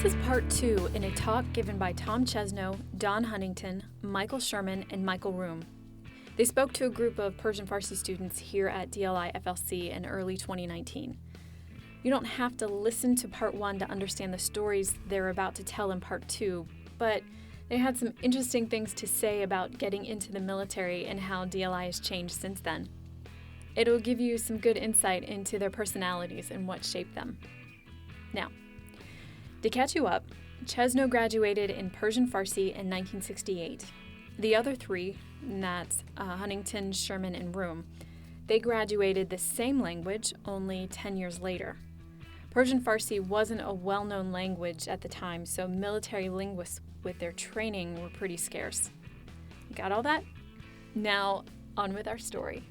is part 2 in a talk given by Tom Chesno, Don Huntington, Michael Sherman, and Michael Room. They spoke to a group of Persian Farsi students here at DLIFLC in early 2019. You don't have to listen to part 1 to understand the stories they're about to tell in part 2, but they had some interesting things to say about getting into the military and how DLI has changed since then. It'll give you some good insight into their personalities and what shaped them. Now, to catch you up, Chesno graduated in Persian Farsi in 1968. The other three, that's Huntington, Sherman, and Room, they graduated the same language only 10 years later. Persian Farsi wasn't a well-known language at the time, so military linguists with their training were pretty scarce. Got all that? Now, on with our story.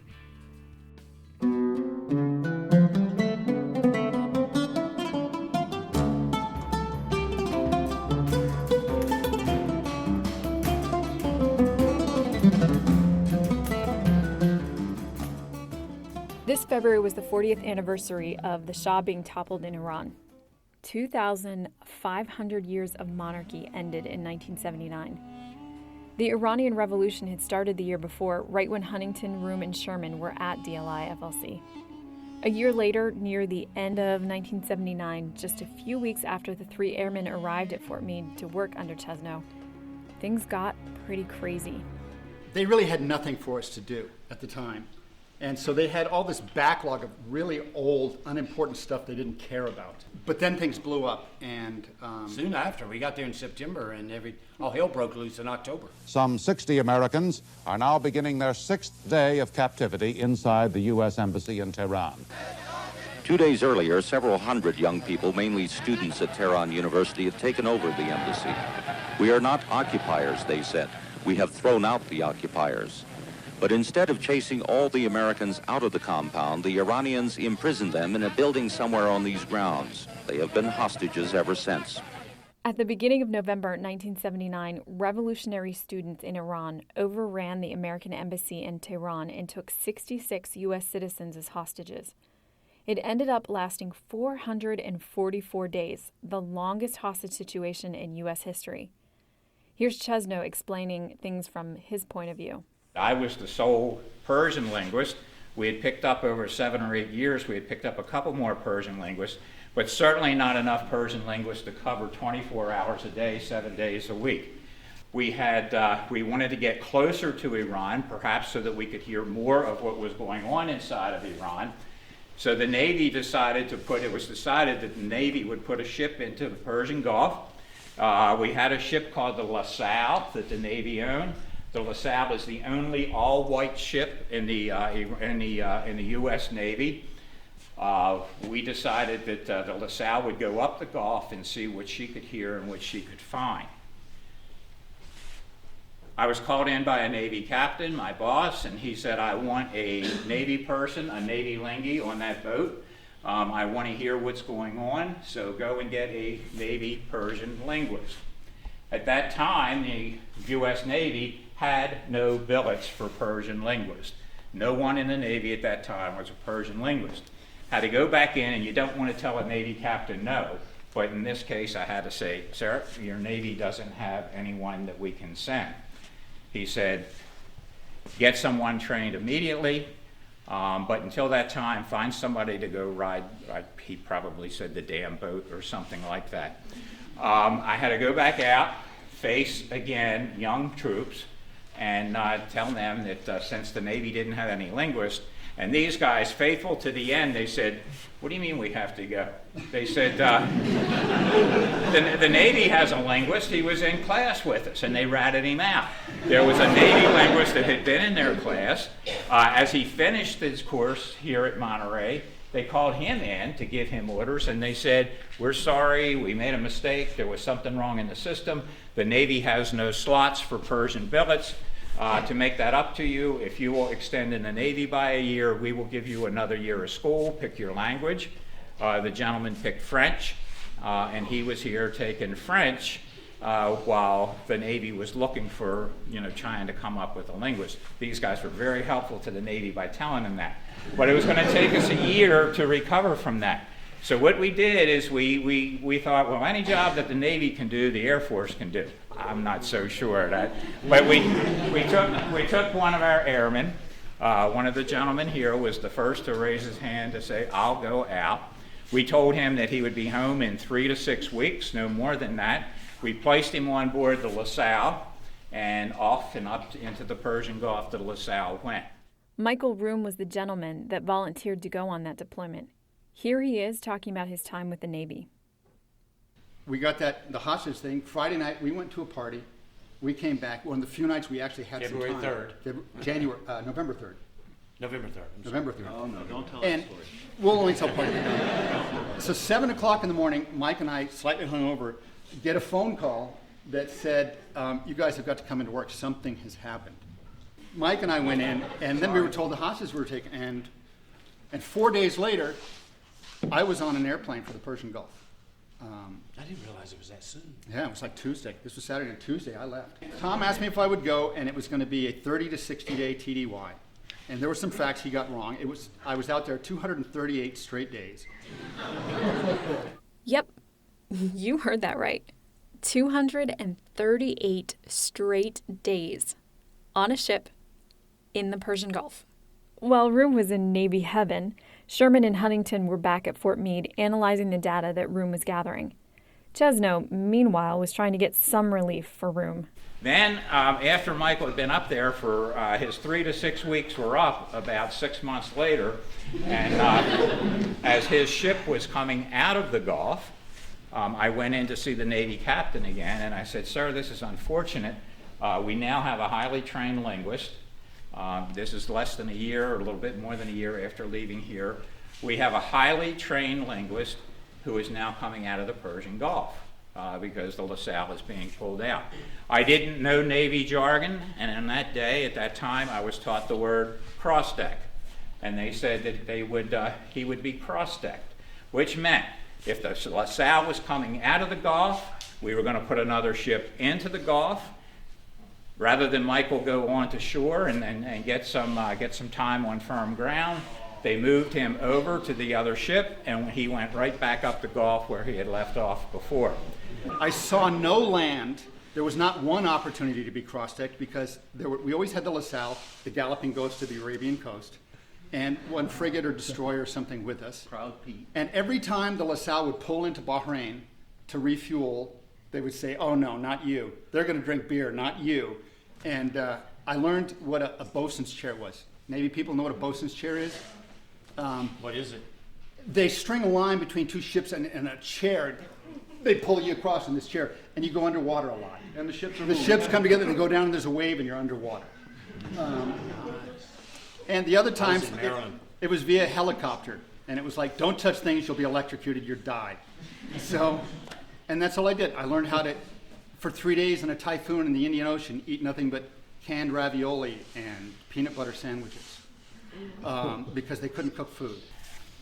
This February was the 40th anniversary of the Shah being toppled in Iran. 2,500 years of monarchy ended in 1979. The Iranian Revolution had started the year before, right when Huntington, Room, and Sherman were at DLI-FLC. A year later, near the end of 1979, just a few weeks after the 3 airmen arrived at Fort Meade to work under Chesno, things got pretty crazy. They really had nothing for us to do at the time. And so they had all this backlog of really old, unimportant stuff they didn't care about. But then things blew up, and soon after, we got there in September, and all hell broke loose in October. Some 60 Americans are now beginning their 6th day of captivity inside the U.S. Embassy in Tehran. 2 days earlier, several hundred young people, mainly students at Tehran University, had taken over the embassy. We are not occupiers, they said. We have thrown out the occupiers. But instead of chasing all the Americans out of the compound, the Iranians imprisoned them in a building somewhere on these grounds. They have been hostages ever since. At the beginning of November 1979, revolutionary students in Iran overran the American embassy in Tehran and took 66 U.S. citizens as hostages. It ended up lasting 444 days, the longest hostage situation in U.S. history. Here's Chesno explaining things from his point of view. I was the sole Persian linguist. We had picked up over 7 or 8 years, we had picked up a couple more Persian linguists, but certainly not enough Persian linguists to cover 24 hours a day, 7 days a week. We wanted to get closer to Iran, perhaps so that we could hear more of what was going on inside of Iran. So the Navy decided it was decided that the Navy would put a ship into the Persian Gulf. We had a ship called the LaSalle that the Navy owned. The LaSalle is the only all-white ship in the U.S. Navy. We decided that the LaSalle would go up the Gulf and see what she could hear and what she could find. I was called in by a Navy captain, my boss, and he said, I want a Navy person, a Navy lingie on that boat. I want to hear what's going on, so go and get a Navy Persian linguist. At that time, the U.S. Navy had no billets for Persian linguists. No one in the Navy at that time was a Persian linguist. Had to go back in, and you don't want to tell a Navy captain no, but in this case I had to say, sir, your Navy doesn't have anyone that we can send. He said, get someone trained immediately, but until that time, find somebody to go ride, he probably said the damn boat or something like that. I had to go back out, face again young troops, and tell them that since the Navy didn't have any linguists, and these guys, faithful to the end, they said, what do you mean we have to go? They said, the Navy has a linguist, he was in class with us, and they ratted him out. There was a Navy linguist that had been in their class. As he finished his course here at Monterey, they called him in to give him orders, and they said, we're sorry, we made a mistake, there was something wrong in the system. The Navy has no slots for Persian billets. To make that up to you, if you will extend in the Navy by a year, we will give you another year of school, pick your language. The gentleman picked French, and he was here taking French while the Navy was looking for, trying to come up with a linguist. These guys were very helpful to the Navy by telling them that. But it was going to take us a year to recover from that. So what we did is we thought, well, any job that the Navy can do, the Air Force can do. I'm not so sure of that. But we took one of our airmen. One of the gentlemen here was the first to raise his hand to say, I'll go out. We told him that he would be home in 3 to 6 weeks, no more than that. We placed him on board the LaSalle, and off and up into the Persian Gulf the LaSalle went. Michael Room was the gentleman that volunteered to go on that deployment. Here he is talking about his time with the Navy. We got the hostage thing. Friday night, we went to a party. We came back. One of the few nights we actually had February some time. 3rd. November 3rd. November 3rd. November 3rd. Oh, no, don't tell And that story. we'll only tell part of it. So 7 o'clock in the morning, Mike and I, slightly hungover, get a phone call that said, you guys have got to come into work. Something has happened. Mike and I went in, and then we were told the hostages were taken. And 4 days later, I was on an airplane for the Persian Gulf. I didn't realize it was that soon. Yeah, it was like Tuesday. This was Saturday and Tuesday I left. Tom asked me if I would go, and it was going to be a 30 to 60 day TDY. And there were some facts he got wrong. I was out there 238 straight days. Yep, you heard that right. 238 straight days on a ship in the Persian Gulf. While Room was in Navy heaven, Sherman and Huntington were back at Fort Meade analyzing the data that Room was gathering. Chesno, meanwhile, was trying to get some relief for Room. Then, after Michael had been up there for his 3 to 6 weeks were up, about 6 months later, and as his ship was coming out of the Gulf, I went in to see the Navy captain again, and I said, sir, this is unfortunate. We now have a highly trained linguist. This is less than a year, or a little bit more than a year after leaving here. We have a highly trained linguist who is now coming out of the Persian Gulf because the LaSalle is being pulled out. I didn't know Navy jargon, and on that day, at that time, I was taught the word cross-deck. And they said that he would be cross-decked, which meant if the LaSalle was coming out of the Gulf, we were going to put another ship into the Gulf. Rather than Michael go on to shore and get some time on firm ground, they moved him over to the other ship, and he went right back up the Gulf where he had left off before. I saw no land. There was not one opportunity to be cross-decked because we always had the LaSalle, the Galloping Ghost to the Arabian coast, and one frigate or destroyer or something with us. Proud Pete. And every time the LaSalle would pull into Bahrain to refuel, they would say, oh no, not you. They're going to drink beer, not you. And I learned what a bosun's chair was. Navy people know what a bosun's chair is? What is it? They string a line between two ships and a chair. They pull you across in this chair, and you go underwater a lot. And the ships are The ships come together, they go down, and there's a wave, and you're underwater. And the other times, in Maryland. it was via helicopter. And it was like, don't touch things, you'll be electrocuted, you'll die. So, and that's all I did. I learned how to, for 3 days in a typhoon in the Indian Ocean, eat nothing but canned ravioli and peanut butter sandwiches because they couldn't cook food.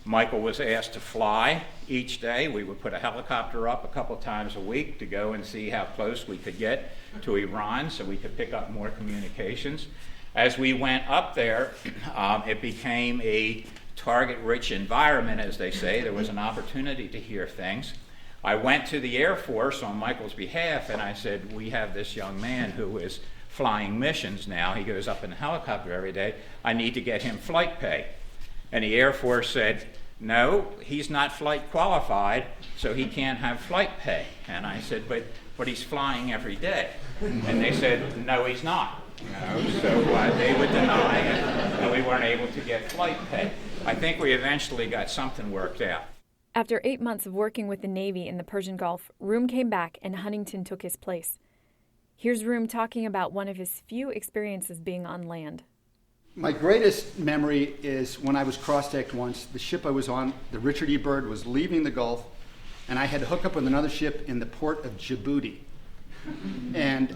Michael was asked to fly each day. We would put a helicopter up a couple times a week to go and see how close we could get to Iran so we could pick up more communications. As we went up there, it became a target-rich environment, as they say. There was an opportunity to hear things. I went to the Air Force on Michael's behalf, and I said, we have this young man who is flying missions now. He goes up in a helicopter every day. I need to get him flight pay. And the Air Force said, no, he's not flight qualified, so he can't have flight pay. And I said, but he's flying every day. And they said, no, he's not. So they would deny it, and we weren't able to get flight pay. I think we eventually got something worked out. After 8 months of working with the Navy in the Persian Gulf, Room came back and Huntington took his place. Here's Room talking about one of his few experiences being on land. My greatest memory is when I was cross-decked once. The ship I was on, the Richard E. Byrd, was leaving the Gulf, and I had to hook up with another ship in the port of Djibouti. And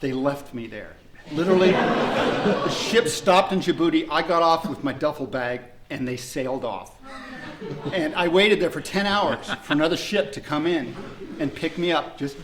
they left me there. Literally, the ship stopped in Djibouti. I got off with my duffel bag, and they sailed off. And I waited there for 10 hours for another ship to come in and pick me up. Just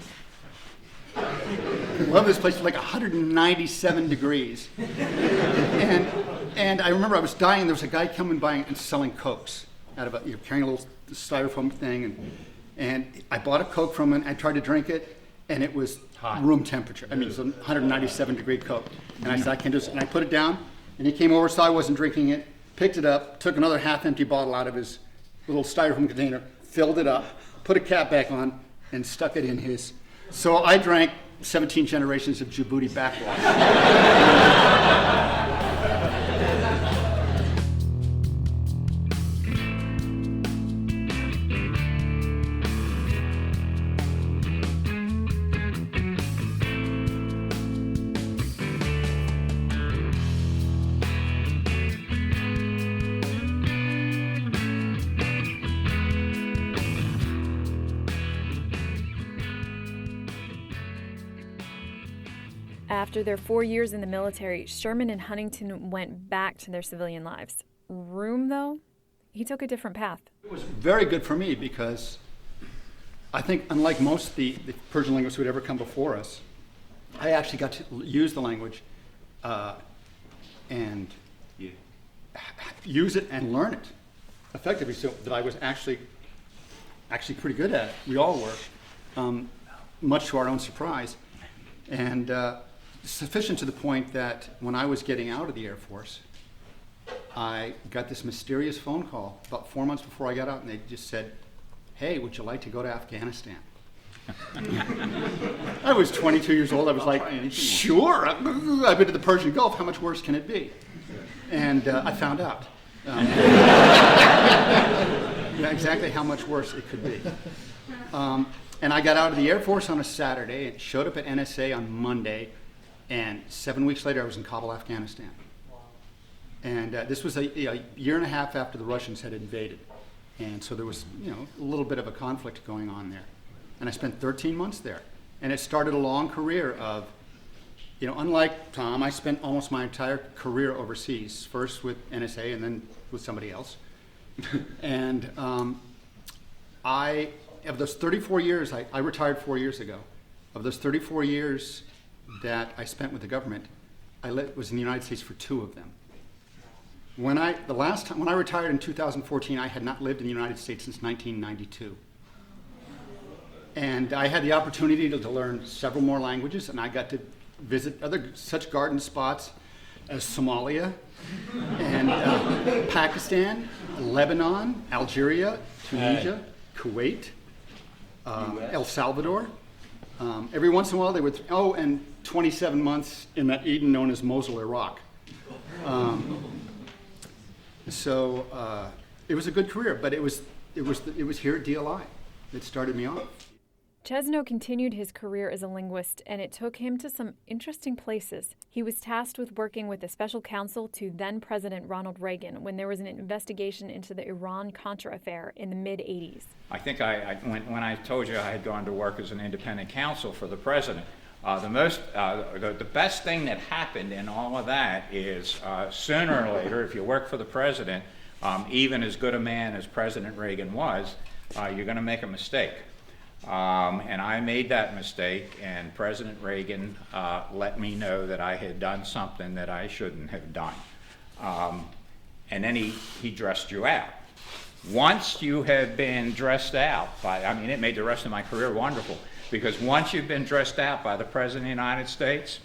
love this place. Like 197 degrees. And I remember I was dying. There was a guy coming by and selling Cokes. out of carrying a little styrofoam thing, and I bought a Coke from him. I tried to drink it, and it was room temperature. I mean, it was a 197-degree Coke. And I said, I can't do this. And I put it down, and he came over, saw I wasn't drinking it, picked it up, took another half-empty bottle out of his little styrofoam container, filled it up, put a cap back on, and stuck it in his. So I drank 17 generations of Djibouti backwater. After their 4 years in the military, Sherman and Huntington went back to their civilian lives. Room, though, he took a different path. It was very good for me because I think, unlike most of the Persian linguists who had ever come before us, I actually got to use the language and use it and learn it effectively, so that I was actually pretty good at it. We all were, much to our own surprise. And sufficient to the point that when I was getting out of the Air Force, I got this mysterious phone call about 4 months before I got out, and they just said, "Hey, would you like to go to Afghanistan?" I was 22 years old. I was like, "Sure, I've been to the Persian Gulf. How much worse can it be?" And I found out exactly how much worse it could be. And I got out of the Air Force on a Saturday and showed up at NSA on Monday, and 7 weeks later I was in Kabul, Afghanistan. And this was a year and a half after the Russians had invaded. And so there was, a little bit of a conflict going on there. And I spent 13 months there. And it started a long career of, unlike Tom, I spent almost my entire career overseas, first with NSA and then with somebody else. And of those 34 years, I retired 4 years ago. Of those 34 years that I spent with the government, I was in the United States for 2 of them. When I retired in 2014, I had not lived in the United States since 1992. And I had the opportunity to learn several more languages, and I got to visit other such garden spots as Somalia and Pakistan, Lebanon, Algeria, Tunisia, Kuwait, El Salvador. Every once in a while they would, and 27 months in that Eden known as Mosul, Iraq. So it was a good career, but it was here at DLI that started me off. Chesno continued his career as a linguist, and it took him to some interesting places. He was tasked with working with the special counsel to then-President Ronald Reagan when there was an investigation into the Iran-Contra affair in the mid-'80s. I think when I told you I had gone to work as an independent counsel for the president, the best thing that happened in all of that is sooner or later, if you work for the president, even as good a man as President Reagan was, you're going to make a mistake. And I made that mistake, and President Reagan let me know that I had done something that I shouldn't have done. And then he dressed you out. Once you have been dressed out it made the rest of my career wonderful, because once you've been dressed out by the President of the United States,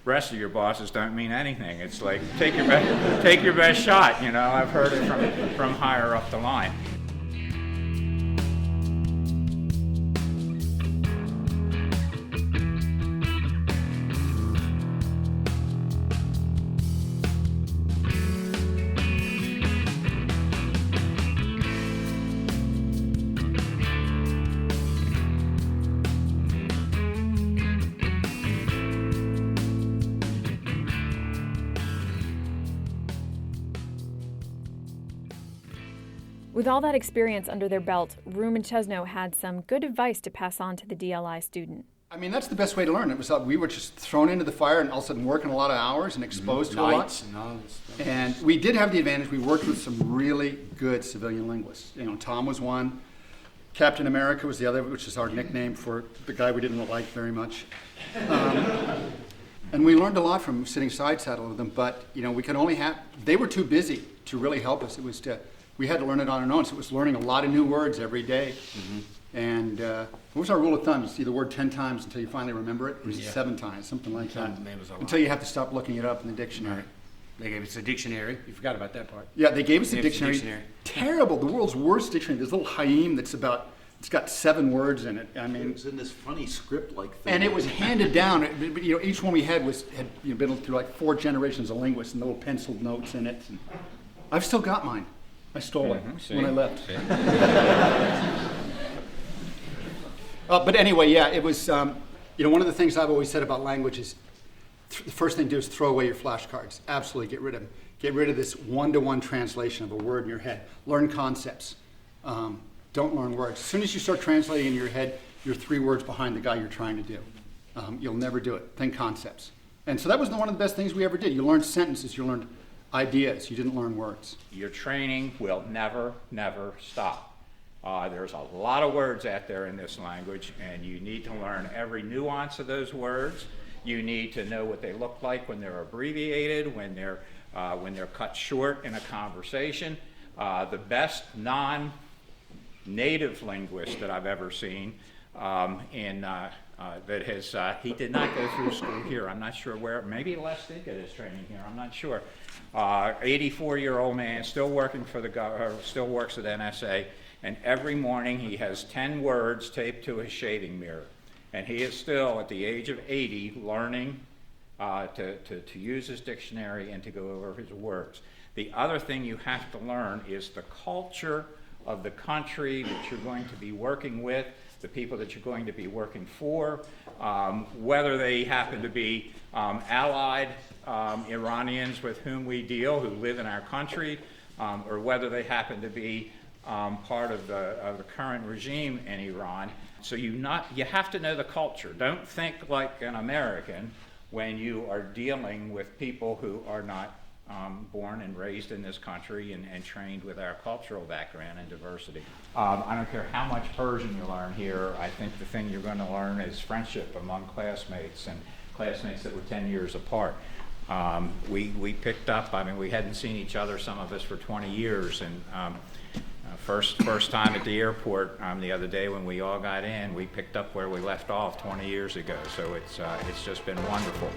the rest of your bosses don't mean anything. It's like, take your best shot, I've heard it from higher up the line. With all that experience under their belt, Room and Chesno had some good advice to pass on to the DLI student. I mean, that's the best way to learn. It was we were just thrown into the fire and all of a sudden working a lot of hours and exposed to a lot. And we did have the advantage. We worked with some really good civilian linguists. Tom was one. Captain America was the other, which is our nickname for the guy we didn't like very much. And we learned a lot from sitting side saddle with them, but we could only they were too busy to really help us. It was to we had to learn it on our own. So it was learning a lot of new words every day. And what was our rule of thumb? You see the word 10 times until you finally remember it? Or was it 7 times, something like that? It was a lot. Until you have to stop looking it up in the dictionary. Right. They gave us a dictionary. You forgot about that part. Yeah, they gave us a They gave us a dictionary. dictionary. Terrible, the world's worst dictionary. This little Haim that's it's got 7 words in it. I It mean, was in this funny script-like thing. and it was handed down. Each one we had had been through like 4 generations of linguists and little penciled notes in it. And I've still got mine. I stole it when I left. But anyway, yeah, it was. One of the things I've always said about language is the first thing to do is throw away your flashcards. Absolutely, get rid of them. Get rid of this one-to-one translation of a word in your head. Learn concepts. Don't learn words. As soon as you start translating in your head, you're 3 words behind the guy you're trying to do. You'll never do it. Think concepts. And so that was one of the best things we ever did. You learned sentences. You learned ideas. You didn't learn words. Your training will never, never stop. There's a lot of words out there in this language, and you need to learn every nuance of those words. You need to know what they look like when they're abbreviated, when they're cut short in a conversation. The best non-native linguist that I've ever seen, he did not go through school here. I'm not sure where. Maybe Les did get his training here. I'm not sure. 84-year-old man, still working for still works at NSA. And every morning he has 10 words taped to his shaving mirror. And he is still, at the age of 80, learning to use his dictionary and to go over his words. The other thing you have to learn is the culture of the country that you're going to be working with, the people that you're going to be working for, whether they happen to be allied Iranians with whom we deal, who live in our country, or whether they happen to be part of the current regime in Iran. So you have to know the culture. Don't think like an American when you are dealing with people who are not born and raised in this country and trained with our cultural background and diversity. I don't care how much Persian you learn here. I think the thing you're going to learn is friendship among classmates, and classmates that were 10 years apart. We picked up, we hadn't seen each other, some of us, for 20 years, and first time at the airport the other day when we all got in, we picked up where we left off 20 years ago. So it's just been wonderful.